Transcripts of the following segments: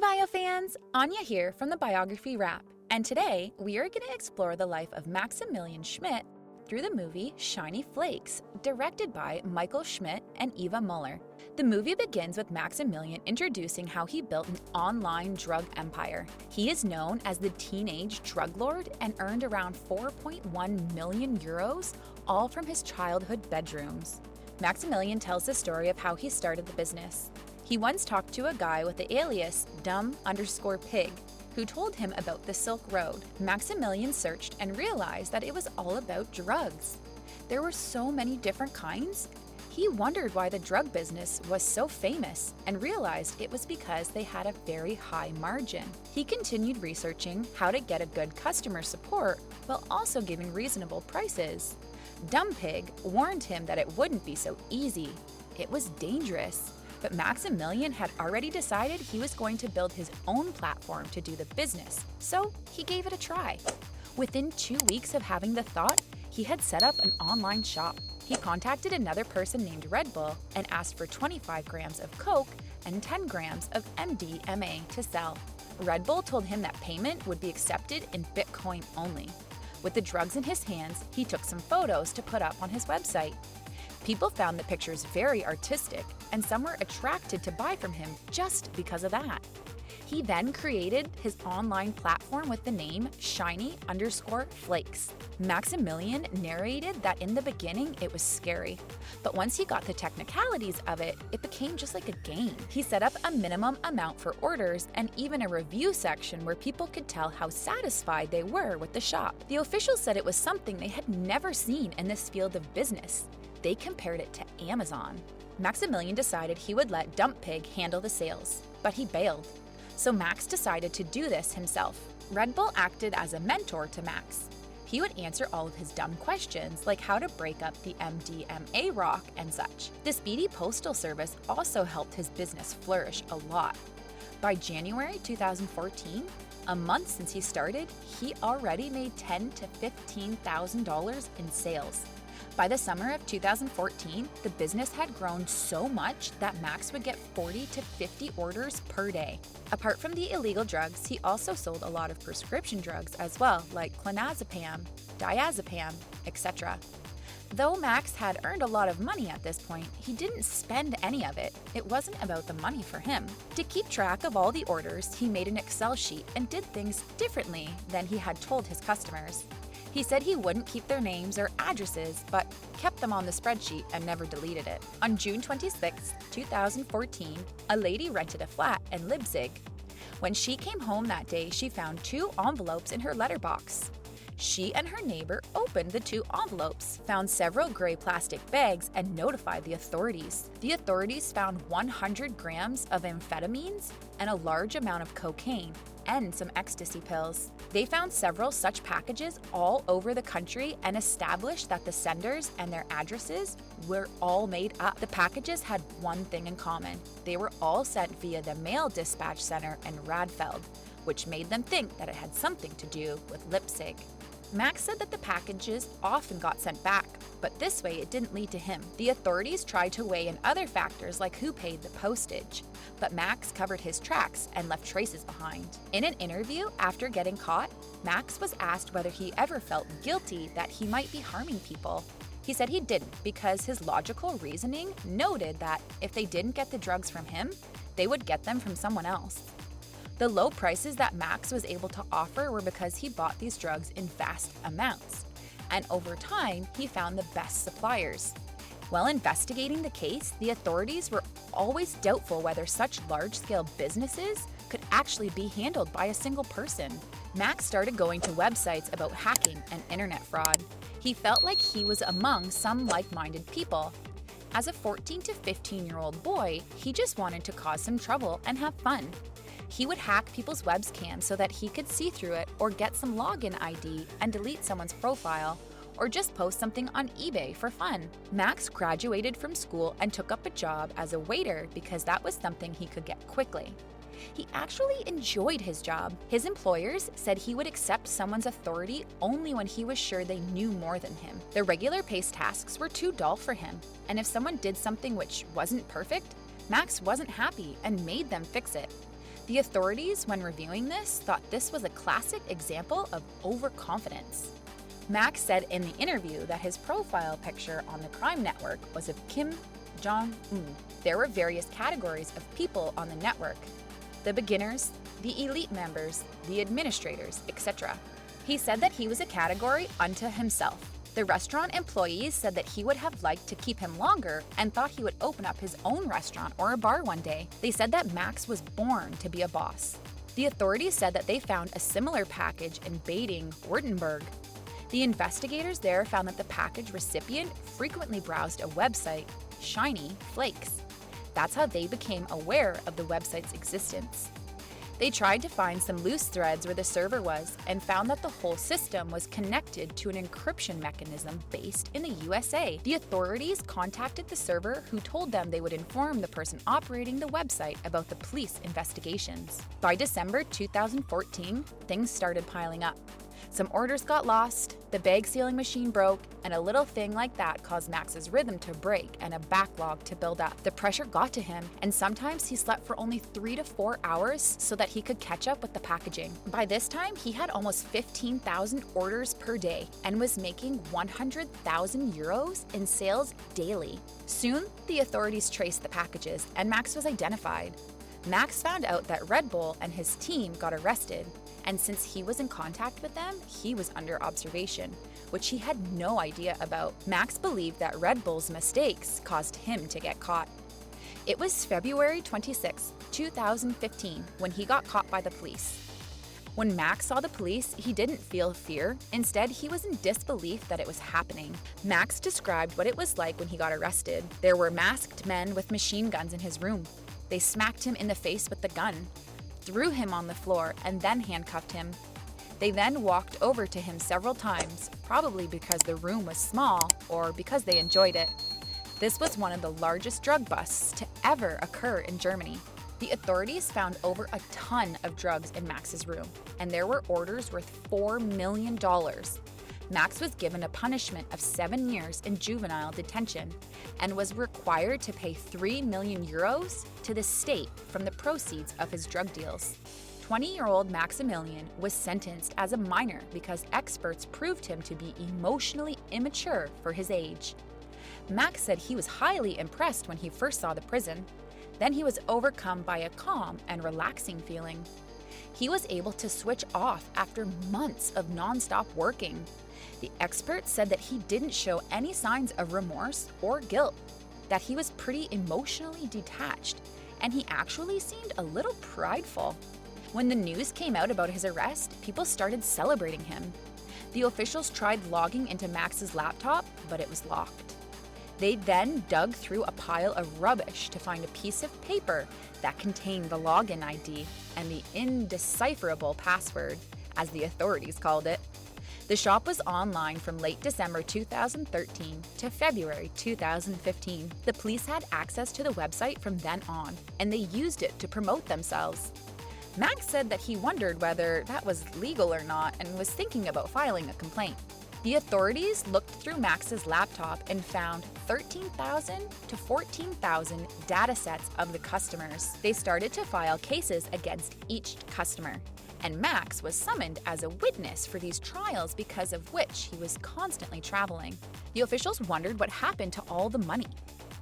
Hey bio fans, Anya here from the Biography Wrap, and today we are going to explore the life of Maximilian Schmidt through the movie Shiny Flakes, directed by Michael Schmidt and Eva Muller. The movie begins with Maximilian introducing how he built an online drug empire. He is known as the teenage drug lord and earned around 4.1 million euros, all from his childhood bedrooms. Maximilian tells the story of how he started the business. He once talked to a guy with the alias dumb_pig, who told him about the Silk Road. Maximilian searched and realized that it was all about drugs. There were so many different kinds. He wondered why the drug business was so famous and realized it was because they had a very high margin. He continued researching how to get a good customer support while also giving reasonable prices. Dumb Pig warned him that it wouldn't be so easy. It was dangerous. But Maximilian had already decided he was going to build his own platform to do the business, so he gave it a try. Within 2 weeks of having the thought, he had set up an online shop. He contacted another person named Red Bull and asked for 25 grams of Coke and 10 grams of MDMA to sell. Red Bull told him that payment would be accepted in Bitcoin only. With the drugs in his hands, he took some photos to put up on his website. People found the pictures very artistic, and some were attracted to buy from him just because of that. He then created his online platform with the name Shiny_Flakes. Maximilian narrated that in the beginning it was scary, but once he got the technicalities of it, it became just like a game. He set up a minimum amount for orders and even a review section where people could tell how satisfied they were with the shop. The officials said it was something they had never seen in this field of business. They compared it to Amazon. Maximilian decided he would let Dumb Pig handle the sales, but he bailed. So Max decided to do this himself. Red Bull acted as a mentor to Max. He would answer all of his dumb questions, like how to break up the MDMA rock and such. The speedy postal service also helped his business flourish a lot. By January 2014, a month since he started, he already made $10,000 to $15,000 in sales. By the summer of 2014, the business had grown so much that Max would get 40 to 50 orders per day. Apart from the illegal drugs, he also sold a lot of prescription drugs as well, like clonazepam, diazepam, etc. Though Max had earned a lot of money at this point, he didn't spend any of it. It wasn't about the money for him. To keep track of all the orders, he made an Excel sheet and did things differently than he had told his customers. He said he wouldn't keep their names or addresses, but kept them on the spreadsheet and never deleted it. On June 26, 2014, a lady rented a flat in Leipzig. When she came home that day, she found 2 envelopes in her letterbox. She and her neighbor opened the 2 envelopes, found several gray plastic bags, and notified the authorities. The authorities found 100 grams of amphetamines and a large amount of cocaine and some ecstasy pills. They found several such packages all over the country and established that the senders and their addresses were all made up. The packages had one thing in common. They were all sent via the mail dispatch center in Radfeld, which made them think that it had something to do with Leipzig. Max said that the packages often got sent back, but this way it didn't lead to him. The authorities tried to weigh in other factors like who paid the postage, but Max covered his tracks and left traces behind. In an interview after getting caught, Max was asked whether he ever felt guilty that he might be harming people. He said he didn't because his logical reasoning noted that if they didn't get the drugs from him, they would get them from someone else. The low prices that Max was able to offer were because he bought these drugs in vast amounts, and over time, he found the best suppliers. While investigating the case, the authorities were always doubtful whether such large-scale businesses could actually be handled by a single person. Max started going to websites about hacking and internet fraud. He felt like he was among some like-minded people. As a 14 to 15-year-old boy, he just wanted to cause some trouble and have fun. He would hack people's webcams so that he could see through it or get some login ID and delete someone's profile, or just post something on eBay for fun. Max graduated from school and took up a job as a waiter because that was something he could get quickly. He actually enjoyed his job. His employers said he would accept someone's authority only when he was sure they knew more than him. The regular paced tasks were too dull for him, and if someone did something which wasn't perfect, Max wasn't happy and made them fix it. The authorities, when reviewing this, thought this was a classic example of overconfidence. Max said in the interview that his profile picture on the crime network was of Kim Jong-un. There were various categories of people on the network: the beginners, the elite members, the administrators, etc. He said that he was a category unto himself. The restaurant employees said that he would have liked to keep him longer and thought he would open up his own restaurant or a bar one day. They said that Max was born to be a boss. The authorities said that they found a similar package in Baden-Württemberg. The investigators there found that the package recipient frequently browsed a website, Shiny Flakes. That's how they became aware of the website's existence. They tried to find some loose threads where the server was and found that the whole system was connected to an encryption mechanism based in the USA. The authorities contacted the server, who told them they would inform the person operating the website about the police investigations. By December 2014, things started piling up. Some orders got lost, the bag sealing machine broke, and a little thing like that caused Max's rhythm to break and a backlog to build up. The pressure got to him, and sometimes he slept for only 3 to 4 hours so that he could catch up with the packaging. By this time, he had almost 15,000 orders per day and was making 100,000 euros in sales daily. Soon, the authorities traced the packages, and Max was identified. Max found out that Red Bull and his team got arrested, and since he was in contact with them, he was under observation, which he had no idea about. Max believed that Red Bull's mistakes caused him to get caught. It was February 26, 2015, when he got caught by the police. When Max saw the police, he didn't feel fear. Instead, he was in disbelief that it was happening. Max described what it was like when he got arrested. There were masked men with machine guns in his room. They smacked him in the face with the gun, threw him on the floor, and then handcuffed him. They then walked over to him several times, probably because the room was small or because they enjoyed it. This was one of the largest drug busts to ever occur in Germany. The authorities found over a ton of drugs in Max's room, and there were orders worth $4 million. Max was given a punishment of 7 years in juvenile detention and was required to pay 3 million euros to the state from the proceeds of his drug deals. 20-year-old Maximilian was sentenced as a minor because experts proved him to be emotionally immature for his age. Max said he was highly impressed when he first saw the prison. Then he was overcome by a calm and relaxing feeling. He was able to switch off after months of nonstop working. The experts said that he didn't show any signs of remorse or guilt, that he was pretty emotionally detached, and he actually seemed a little prideful. When the news came out about his arrest, people started celebrating him. The officials tried logging into Max's laptop, but it was locked. They then dug through a pile of rubbish to find a piece of paper that contained the login ID and the indecipherable password, as the authorities called it. The shop was online from late December 2013 to February 2015. The police had access to the website from then on, and they used it to promote themselves. Max said that he wondered whether that was legal or not and was thinking about filing a complaint. The authorities looked through Max's laptop and found 13,000 to 14,000 data sets of the customers. They started to file cases against each customer, and Max was summoned as a witness for these trials, because of which he was constantly traveling. The officials wondered what happened to all the money.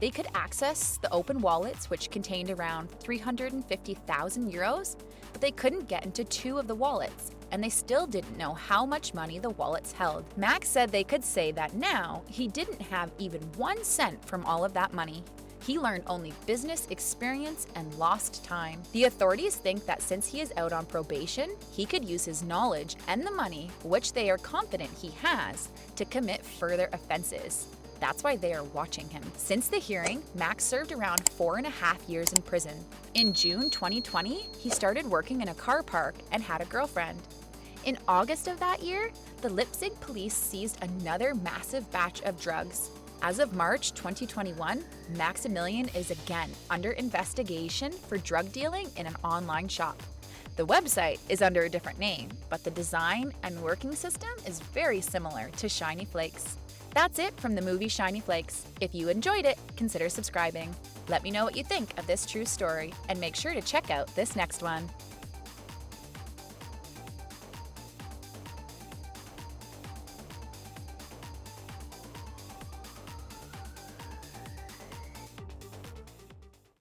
They could access the open wallets, which contained around 350,000 euros, but they couldn't get into 2 of the wallets, and they still didn't know how much money the wallets held. Max said they could say that now he didn't have even 1 cent from all of that money. He learned only business experience and lost time. The authorities think that since he is out on probation, he could use his knowledge and the money, which they are confident he has, to commit further offenses. That's why they are watching him. Since the hearing, Max served around 4.5 years in prison. In June 2020, he started working in a car park and had a girlfriend. In August of that year, the Leipzig police seized another massive batch of drugs. As of March 2021, Maximilian is again under investigation for drug dealing in an online shop. The website is under a different name, but the design and working system is very similar to Shiny Flakes. That's it from the movie Shiny Flakes. If you enjoyed it, consider subscribing. Let me know what you think of this true story, and make sure to check out this next one.